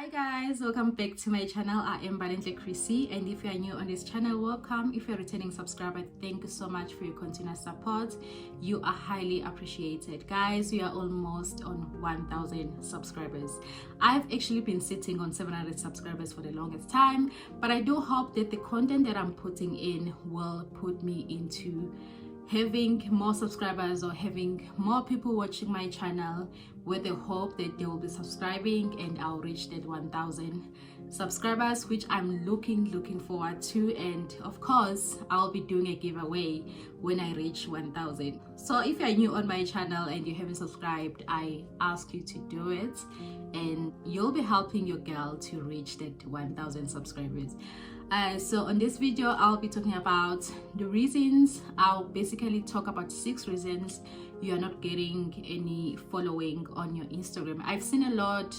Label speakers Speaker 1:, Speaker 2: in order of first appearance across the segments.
Speaker 1: Hi guys, welcome back to my channel. I am Balenhle Chrissy, and if you are new on this channel, welcome. If you're a returning subscriber, thank you so much for your continuous support. You are highly appreciated. Guys, we are almost on 1,000 subscribers. I've actually been sitting on 700 subscribers for the longest time, but I do hope that the content that I'm putting in will put me into having more subscribers or having more people watching my channel, with the hope that they will be subscribing and I'll reach that 1,000 subscribers, which I'm looking forward to. And of course, I'll be doing a giveaway when I reach 1,000. So if you're new on my channel and you haven't subscribed, I ask you to do it, and you'll be helping your girl to reach that 1,000 subscribers. So on this video, I'll be talking about the reasons. I'll basically talk about 6 reasons you are not getting any following on your Instagram. I've seen a lot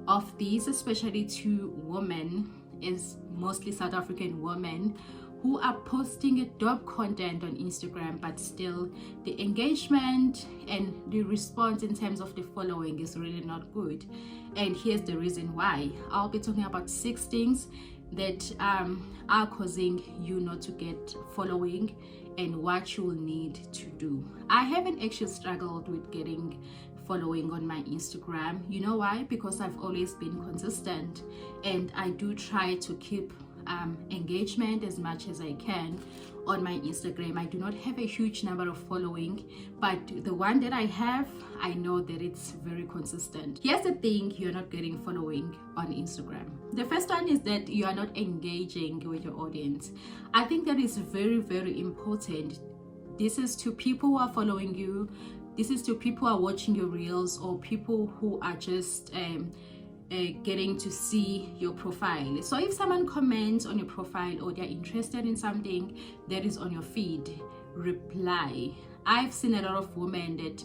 Speaker 1: of these, especially to women, is mostly South African women, who are posting a dope content on Instagram, but still the engagement and the response in terms of the following is really not good. And here's the reason why. I'll be talking about 6 things that are causing you not to get following and what you will need to do. I haven't actually struggled with getting following on my Instagram. You know why? Because I've always been consistent, and I do try to keep engagement as much as I can on my Instagram. I do not have a huge number of following, but the one that I have, I know that it's very consistent. Here's the thing you're not getting following on Instagram. The first one is that you are not engaging with your audience. I think that is very important. This is to people who are following you. This is to people who are watching your reels, or people who are just getting to see your profile. So if someone comments on your profile or they're interested in something that is on your feed, reply. I've seen a lot of women that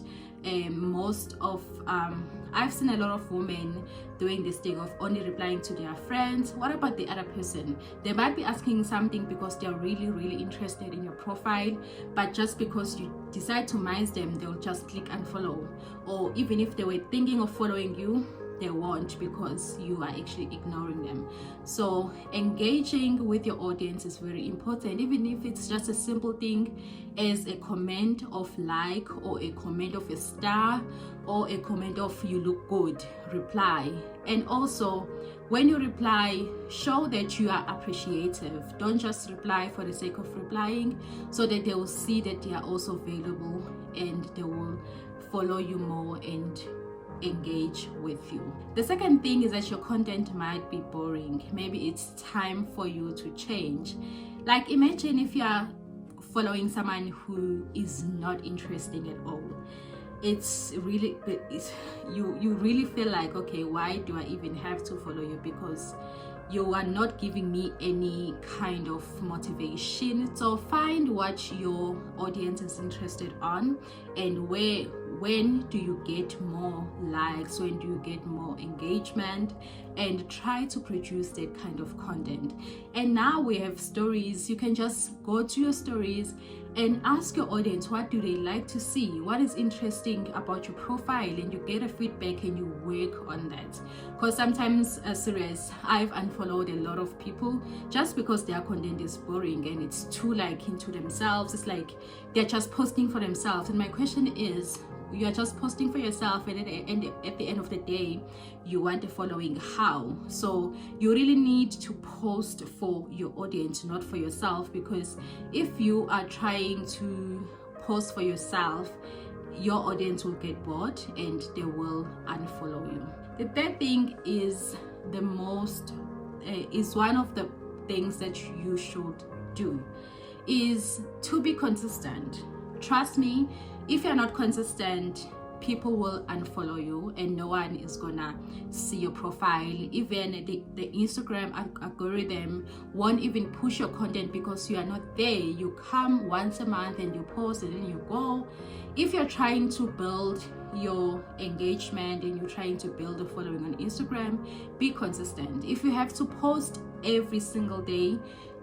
Speaker 1: I've seen a lot of women doing this thing of only replying to their friends. What about the other person? They might be asking something because they're really interested in your profile, but just because you decide to mind them, they'll just click unfollow. Or even if they were thinking of following you, they won't, because you are actually ignoring them. So engaging with your audience is very important, even if it's just a simple thing as a comment of like, or a comment of a star, or a comment of you look good. Reply. And also, when you reply, show that you are appreciative. Don't just reply for the sake of replying, so that they will see that they are also valuable and they will follow you more and engage with you. The second thing is that your content might be boring. Maybe it's time for you to change. Like, imagine if you are following someone who is not interesting at all. You really feel like, okay, why do I even have to follow you? Because you are not giving me any kind of motivation. So find what your audience is interested on, and when do you get more likes, when do you get more engagement, and try to produce that kind of content. And now we have stories. You can just go to your stories and ask your audience, what do they like to see, what is interesting about your profile, and you get a feedback and you work on that. Because sometimes, serious, I've unfollowed a lot of people just because their content is boring and it's too like into themselves. It's like they're just posting for themselves. And my question is, you are just posting for yourself, and at the end of the day, you want a following. How? So you really need to post for your audience, not for yourself, because if you are trying to post for yourself, your audience will get bored and they will unfollow you. The third thing is one of the things that you should do, is to be consistent. Trust me, if you're not consistent, people will unfollow you and no one is gonna see your profile. Even the Instagram algorithm won't even push your content because you are not there. You come once a month and you post and then you go. If you're trying to build your engagement and you're trying to build a following on Instagram, be consistent. If you have to post every single day,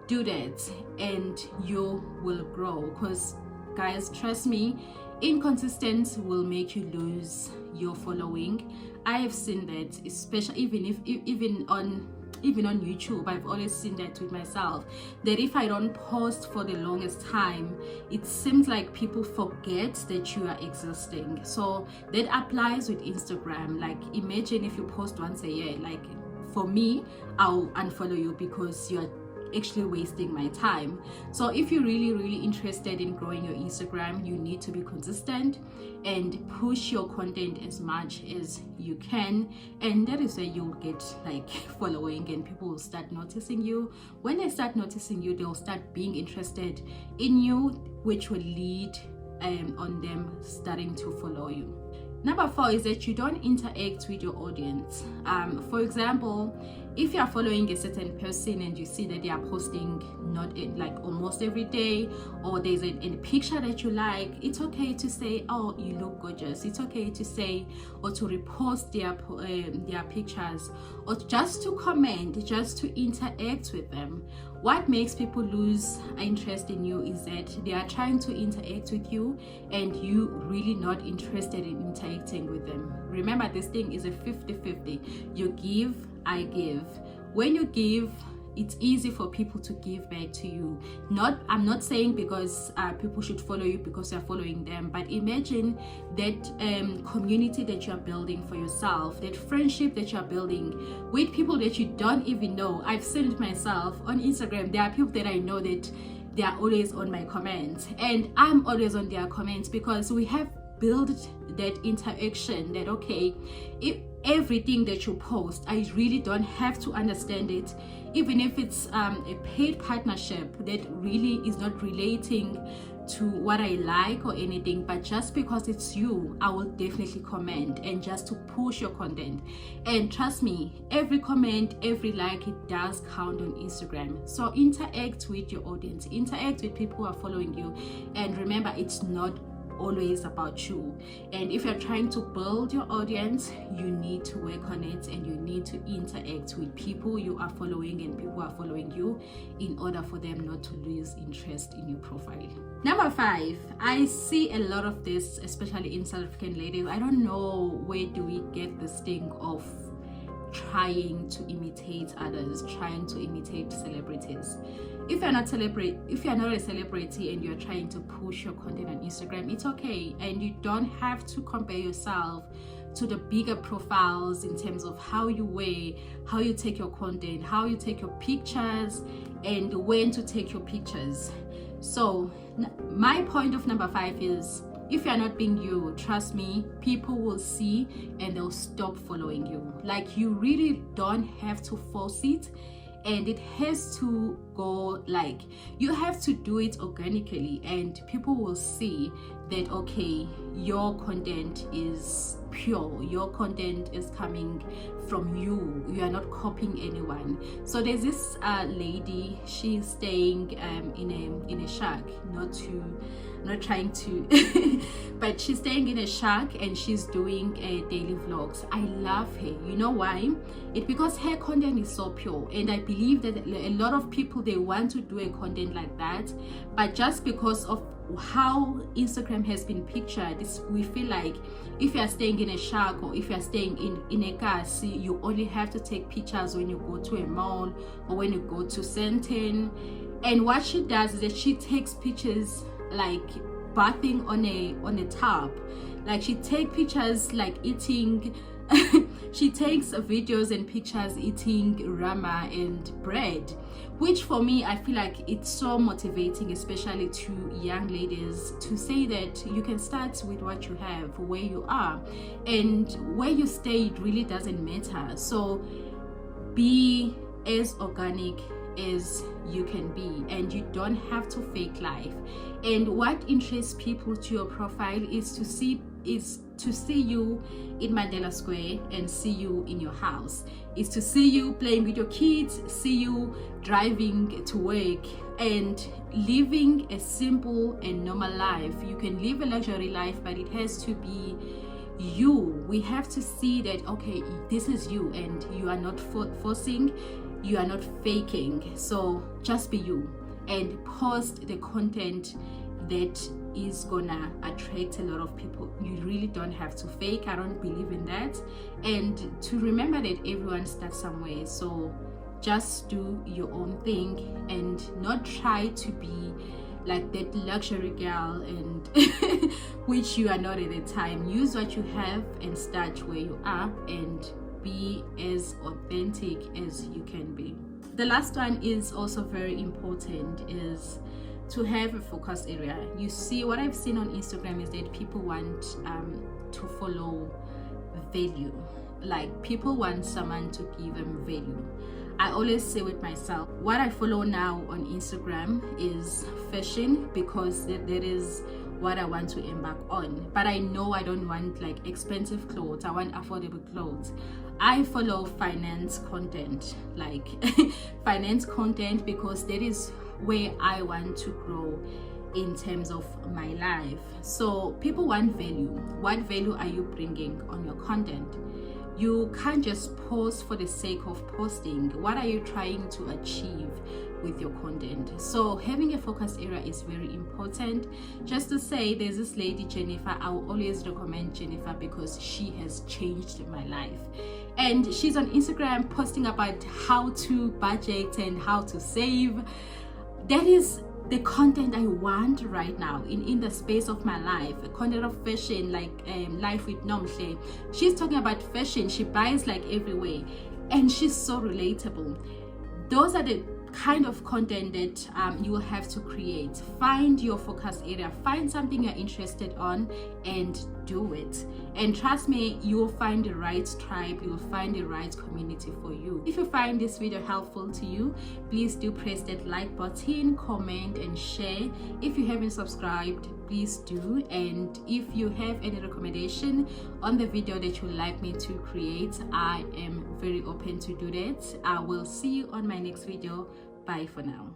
Speaker 1: do that and you will grow. Because guys, trust me, inconsistency will make you lose your following. I have seen that, especially even on YouTube. I've always seen that with myself, that if I don't post for the longest time, it seems like people forget that you are existing. So that applies with Instagram. Like, imagine if you post once a year. Like, for me, I'll unfollow you because you're actually wasting my time. So if you're really interested in growing your Instagram, you need to be consistent and push your content as much as you can, and that is where you'll get like following, and people will start noticing you. When they start noticing you, they'll start being interested in you, which will lead on them starting to follow you. Number 4 is that you don't interact with your audience. For example, if you are following a certain person and you see that they are posting not like almost every day, or there's a picture that you like, it's okay to say, oh, you look gorgeous. It's okay to say or to repost their pictures, or just to comment, just to interact with them. What makes people lose interest in you is that they are trying to interact with you and you really not interested in interacting with them. Remember, this thing is a 50-50. You give, I give. When you give, it's easy for people to give back to you. I'm not saying because people should follow you because you're following them, but imagine that community that you're building for yourself, that friendship that you're building with people that you don't even know. I've seen it myself on Instagram. There are people that I know that they are always on my comments, and I'm always on their comments, because we have built that interaction that, okay, if everything that you post, I really don't have to understand it, even if it's a paid partnership that really is not relating to what I like or anything, but just because it's you, I will definitely comment, and just to push your content. And trust me, every comment, every like, it does count on Instagram. So interact with your audience, interact with people who are following you, and remember, it's not always about you. And if you're trying to build your audience, you need to work on it, and you need to interact with people you are following and people who are following you, in order for them not to lose interest in your profile. Number 5, I see a lot of this, especially in South African ladies. I don't know where do we get this thing of trying to imitate others, trying to imitate celebrities. If you're not a celebrity and you're trying to push your content on Instagram, it's okay, and you don't have to compare yourself to the bigger profiles in terms of how you wear, how you take your content, how you take your pictures, and when to take your pictures. So my point of number 5 is, if you're not being you, trust me, people will see and they'll stop following you. Like, you really don't have to force it, and it has to go, like, you have to do it organically, and people will see that, okay, your content is pure, your content is coming from you, you are not copying anyone. So there's this lady, she's staying in a shack, not trying to but she's staying in a shack, and she's doing daily vlogs. I love her. You know why? It's because her content is so pure, and I believe that a lot of people, they want to do a content like that, but just because of how Instagram has been pictured, we feel like if you are staying in a shack, or if you are staying in a car, you only have to take pictures when you go to a mall or when you go to Sandton. And what she does is that she takes pictures like bathing on a tub. Like, she takes pictures like eating she takes videos and pictures eating rama and bread, which for me, I feel like it's so motivating, especially to young ladies, to say that you can start with what you have, where you are, and where you stay, it really doesn't matter. So be as organic as you can be, and you don't have to fake life. And what interests people to your profile is to see you in Mandela Square and see you in your house, is to see you playing with your kids, see you driving to work, and living a simple and normal life. You can live a luxury life, but it has to be you. We have to see that, okay, this is you, and you are not forcing, you are not faking. So just be you, and post the content that is gonna attract a lot of people. You really don't have to fake. I don't believe in that. And to remember that everyone starts somewhere, so just do your own thing and not try to be like that luxury girl, and which you are not at the time. Use what you have and start where you are and be as authentic as you can be. The last one is also very important, is to have a focus area. You see, what I've seen on Instagram is that people want to follow value. Like, people want someone to give them value. I always say with myself, what I follow now on Instagram is fashion, because that is what I want to embark on. But I know I don't want like expensive clothes. I want affordable clothes. I follow finance content, like finance content, because that is where I want to grow in terms of my life. So people want value. What value are you bringing on your content? You can't just post for the sake of posting. What are you trying to achieve with your content? So having a focus area is very important. Just to say, there's this lady Jennifer. I will always recommend Jennifer because she has changed my life. And she's on Instagram posting about how to budget and how to save. That is the content I want right now in the space of my life. The content of fashion, like Life with Nomhle. She's talking about fashion. She buys like everywhere, and she's so relatable. Those are the kind of content that you will have to create. Find your focus area, find something you're interested on and do it. And trust me, you will find the right tribe, you will find the right community for you. If you find this video helpful to you, please do press that like button, comment and share. If you haven't subscribed, please do. And if you have any recommendation on the video that you would like me to create, I am very open to do that. I will see you on my next video. Bye for now.